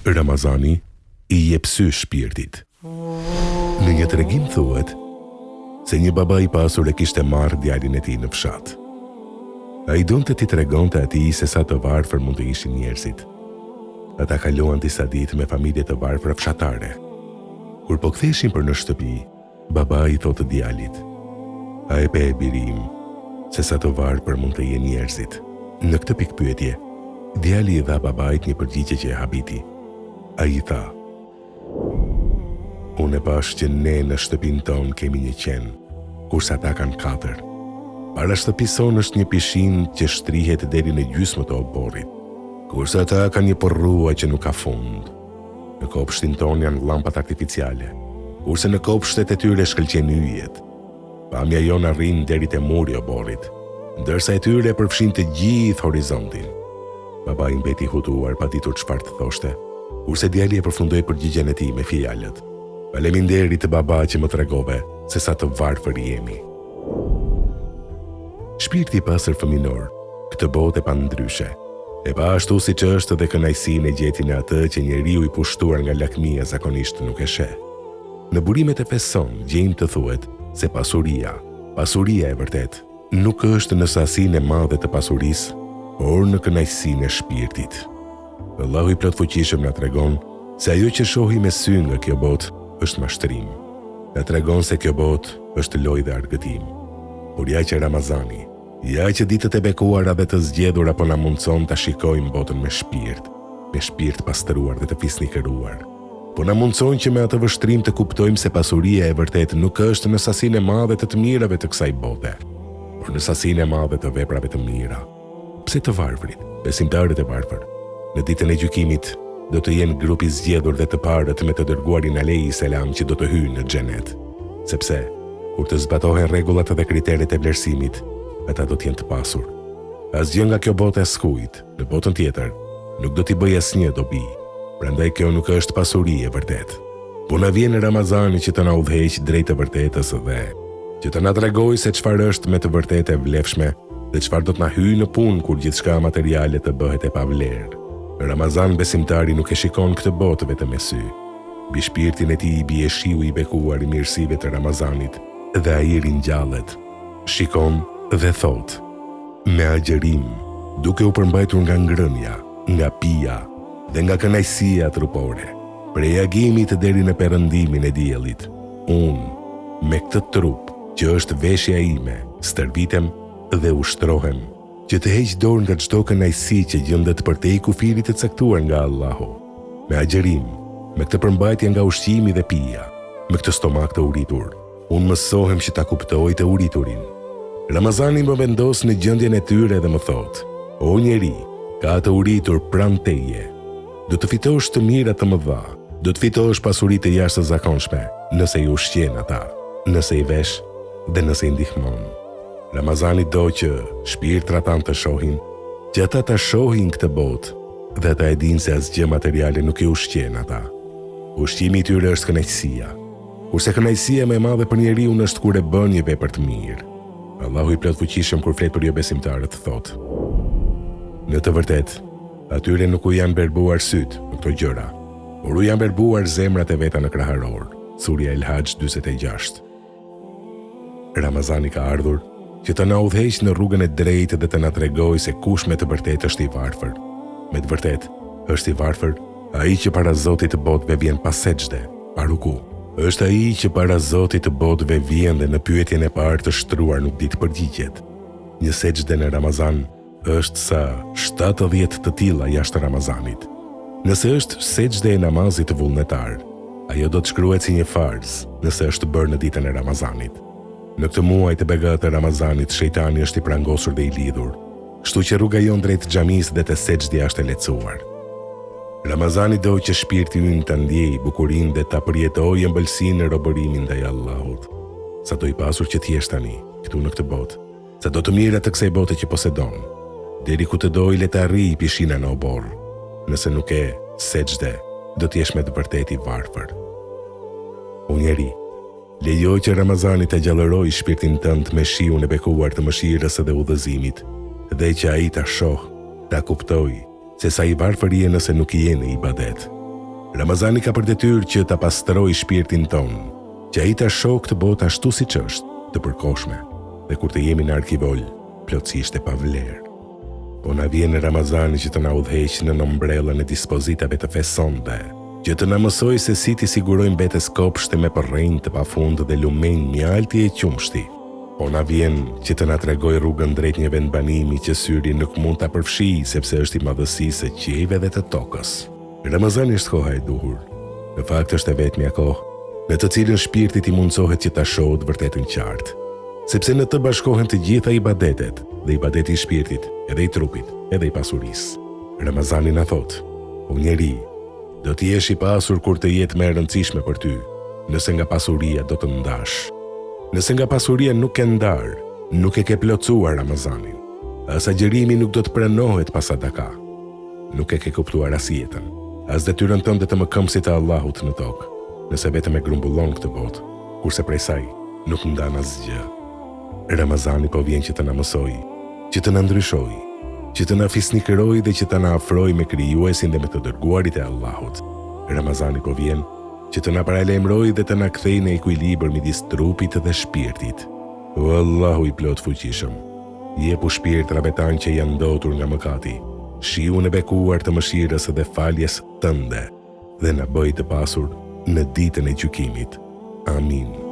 Ramazani i jep sy shpirtit. Në një tregim thuhet se një baba i pasur e kishte marrë djalin e tij në fshat. Ai donte t'i tregonte atij se sa të varfër mund të ishin njerëzit. Ata kaluan disa ditë me familje të varfër fshatare. Kur po ktheshin për në shtëpi, baba i thotë djalit: "A e pe birim, se sa të varfër mund të jenë njerëzit?" Në këtë pikpyetje, djali i dha babait një përgjigje që e habiti. Ai i tha: "Unë e pash që ne në shtëpinë tonë kemi një qen, kurse ata kanë 4. Para shtëpisë sonë është një pishin që shtrihet deri në gjysmën e oborrit, kurse ata kanë një porrua që nuk ka fund. Në kopshtin tonë janë llampat artificiale, kurse në kopshtet e tyre shkëlqen yjet. Pamja jonë arrin deri te muri i oborrit, ndërsa e tyre përfshin të gjithë horizontin." Babai mbeti hutuar pa ditur çfarë të thoshte, kurse djali e përfundoi përgjigjen e tij me fjalët: "Faleminderit baba që më tregove se sa të varfër jemi." Shpirti i pastër fëminor, këtë botë e pandryshe, e pa ashtu siç është dhe kënaqësinë e gjeti në atë që njeriu i pushtuar nga lakmia zakonisht nuk e sheh. Në burimet e fesë son gjejmë të thuhet se pasuria e vërtet, nuk është në sasinë e madhe të pasurisë, por në kënaqësinë e shpirtit. Allahu i plot fuqishëm na tregon se ajo që shohim me sy nga kjo botë është mashtrim. Na tregon se kjo botë është lojë dhe argëtim. Por ja që Ramazani, ja që ditët e bekuara dhe të zgjedhura po na mundson ta shikojmë botën me shpirt pastëruar dhe të fisnikëruar. Po na mundson që me atë vështrim të kuptojmë se pasuria e vërtet nuk është në sasinë e madhe të mirave të kësaj bote, por në sasinë e madhe të veprave të mira. Pse të varfrit, besimtarët e varfër, në ditën e gjykimit do të jenë grupi zgjedhur dhe të parët me të dërguarin alejhi selam që do të hyjnë në xhenet. Sepse kur të zbatohen rregullat dhe kriteret e vlerësimit, ata do të jenë të pasur. Asgjë nga kjo botë e skujt, në botën tjetër, nuk do t'i bëjë asnjë dobi. Prandaj kjo nuk është pasuri e vërtet. Po na vjen Ramazani që të na udhëheq drejt të vërtetës dhe që të na tregojë se çfarë është me të vërtetë e vlefshme dhe çfarë do të na hyjë në punë kur gjithçka materiale të bëhet e pavlerë. Ramazan besimtari nuk e shikon këtë botë vetëm me sy. Mbi shpirtin e tij i bie shiu i bekuar i mirësive të Ramazanit dhe ai ringjallet. Shikon dhe thot: "Me agjerim, duke u përmbajtur nga ngrënia, nga pija dhe nga kënaqësia trupore, prej agimit deri në perëndimin e diellit, unë, me këtë trup që është veshja ime, stërvitem dhe ushtrohem, që të heq dorë nga çdo kënaqësi që gjendet përtej kufirit të caktuar nga Allahu. Me agjerim, me këtë përmbajtje nga ushqimi dhe pija, me këtë stomak të uritur, unë mësohem që ta kuptoj të uriturin. Ramazani më vendos në gjendjen e tyre dhe më thot: O njeri, ka të uritur pranë teje. Do të fitosh të mira të mëdha, do të fitosh pasuri të jashtëzakonshme, nëse i ushqen ata, nëse i vesh dhe nëse i ndihmon." Ramazani do që shpirtrat tanë të shohin, që ata të shohin këtë botë dhe ata e dinë se asgjë materiale nuk i ushqen ata. Ushqimi i tyre është kënaqësia, kurse kënaqësia më e madhe për njeriu është kur e bën një vepër të mirë. Allahu i plot fuqishëm kur flet për jo besimtarët thotë: "Në të vërtetë, atyre nuk u janë berbuar syt në këto gjëra, por u janë berbuar zemrat e veta në kraharor." Surja El Hajj 46. Ramazani ka ardhur që të na udhëheq në rrugën e drejtë dhe të na tregojë se kush me të vërtetë është i varfër. Me të vërtetë është i varfër ai që para Zotit të botëve vjen pa sejdë, pa ruku. Është ai që para Zotit të botëve vjen dhe në pyetjen e parë të shtruar nuk di të përgjigjet. Një sejdë në Ramazan është sa 70 të tilla jashtë Ramazanit. Nëse është sejdë e namazit vullnetar, ajo do të shkruhet si një farz nëse është bërë në ditën e Ramazanit. Në këtë muaj të begat të Ramazanit, shejtani është i prangosur dhe i lidhur, kështu që rruga jon drejt xhamisë dhe të sejdës është e lehtësuar. Ramazani do që shpirti ynë të ndjej bukurinë dhe ta përjetojë ëmbëlsinë në robërimin ndaj Allahut. Sa do i pasur që t'jesh tani, këtu në këtë botë, sa do të mirat të kësaj bote që posedon, deri ku të dojë le të arrijë pishina në obor. Nëse nuk e sejdë, do t'jesh me të vërtetë i varfër. O njeri, lejoj që Ramazani të gjallëroj shpirtin tënd me shiun e bekuar të mëshirës dhe udhëzimit, dhe që ai ta shoh, ta kuptoj, se sa i varfër je nëse nuk je në ibadet. Ramazani ka për detyrë që ta pastrojë shpirtin tonë, që ai ta shohë këtë botë ashtu siç është, të përkohshme, dhe kur të jemi në arkivol, plotësisht e pavlerë. Po na vjen Ramazani që të na udhëheqë në ombrellën e dispozitave të fesonte, që të na mësojë se si t'i sigurojmë vetes kopshte me përrenjë të pafundë dhe lumenj mjalti e qumshti. Po na vjen që të na tregojë rrugën drejt një vendbanimi që syri nuk mund ta përfshijë sepse është i madhësisë së qiejve dhe të tokës. Ramazani është koha e duhur. Në fakt është e vetmja kohë në të cilën shpirtit i mundsohet që ta shohë të vërtetën qartë. Sepse në të bashkohen të gjitha ibadetet, dhe ibadeti i shpirtit, edhe i trupit, edhe i pasurisë. Ramazani na thot: "O njeri, do të jesh i pasur kur të jetë më e rëndësishme për ty, nëse nga pasuria do të ndash. Nëse nga pasuria nuk e ndar, nuk e ke plotësuar Ramazanin. As agjerimi nuk do të pranohet pas sadaka. Nuk e ke kuptuar as jetën, as detyrën tënde të mëkëmësit të Allahut në tokë, nëse vetëm e grumbullon këtë botë, kurse prej saj nuk ndan asgjë." Ramazani po vjen që të na mësojë, që të na ndryshojë, që të na fisnikërojë dhe që të na afrojë me krijuesin dhe me të dërguarit e Allahut. Ramazani po vjen që të na paralajmërojë dhe të na kthejë në ekuilibër midis trupit dhe shpirtit. O Allahu i plot fuqishëm, jepu shpirtrave tanë që janë ndotur nga mëkati, shiun e bekuar të mëshirës dhe faljes tënde, dhe na bëj të pasur në ditën e gjykimit. Amin.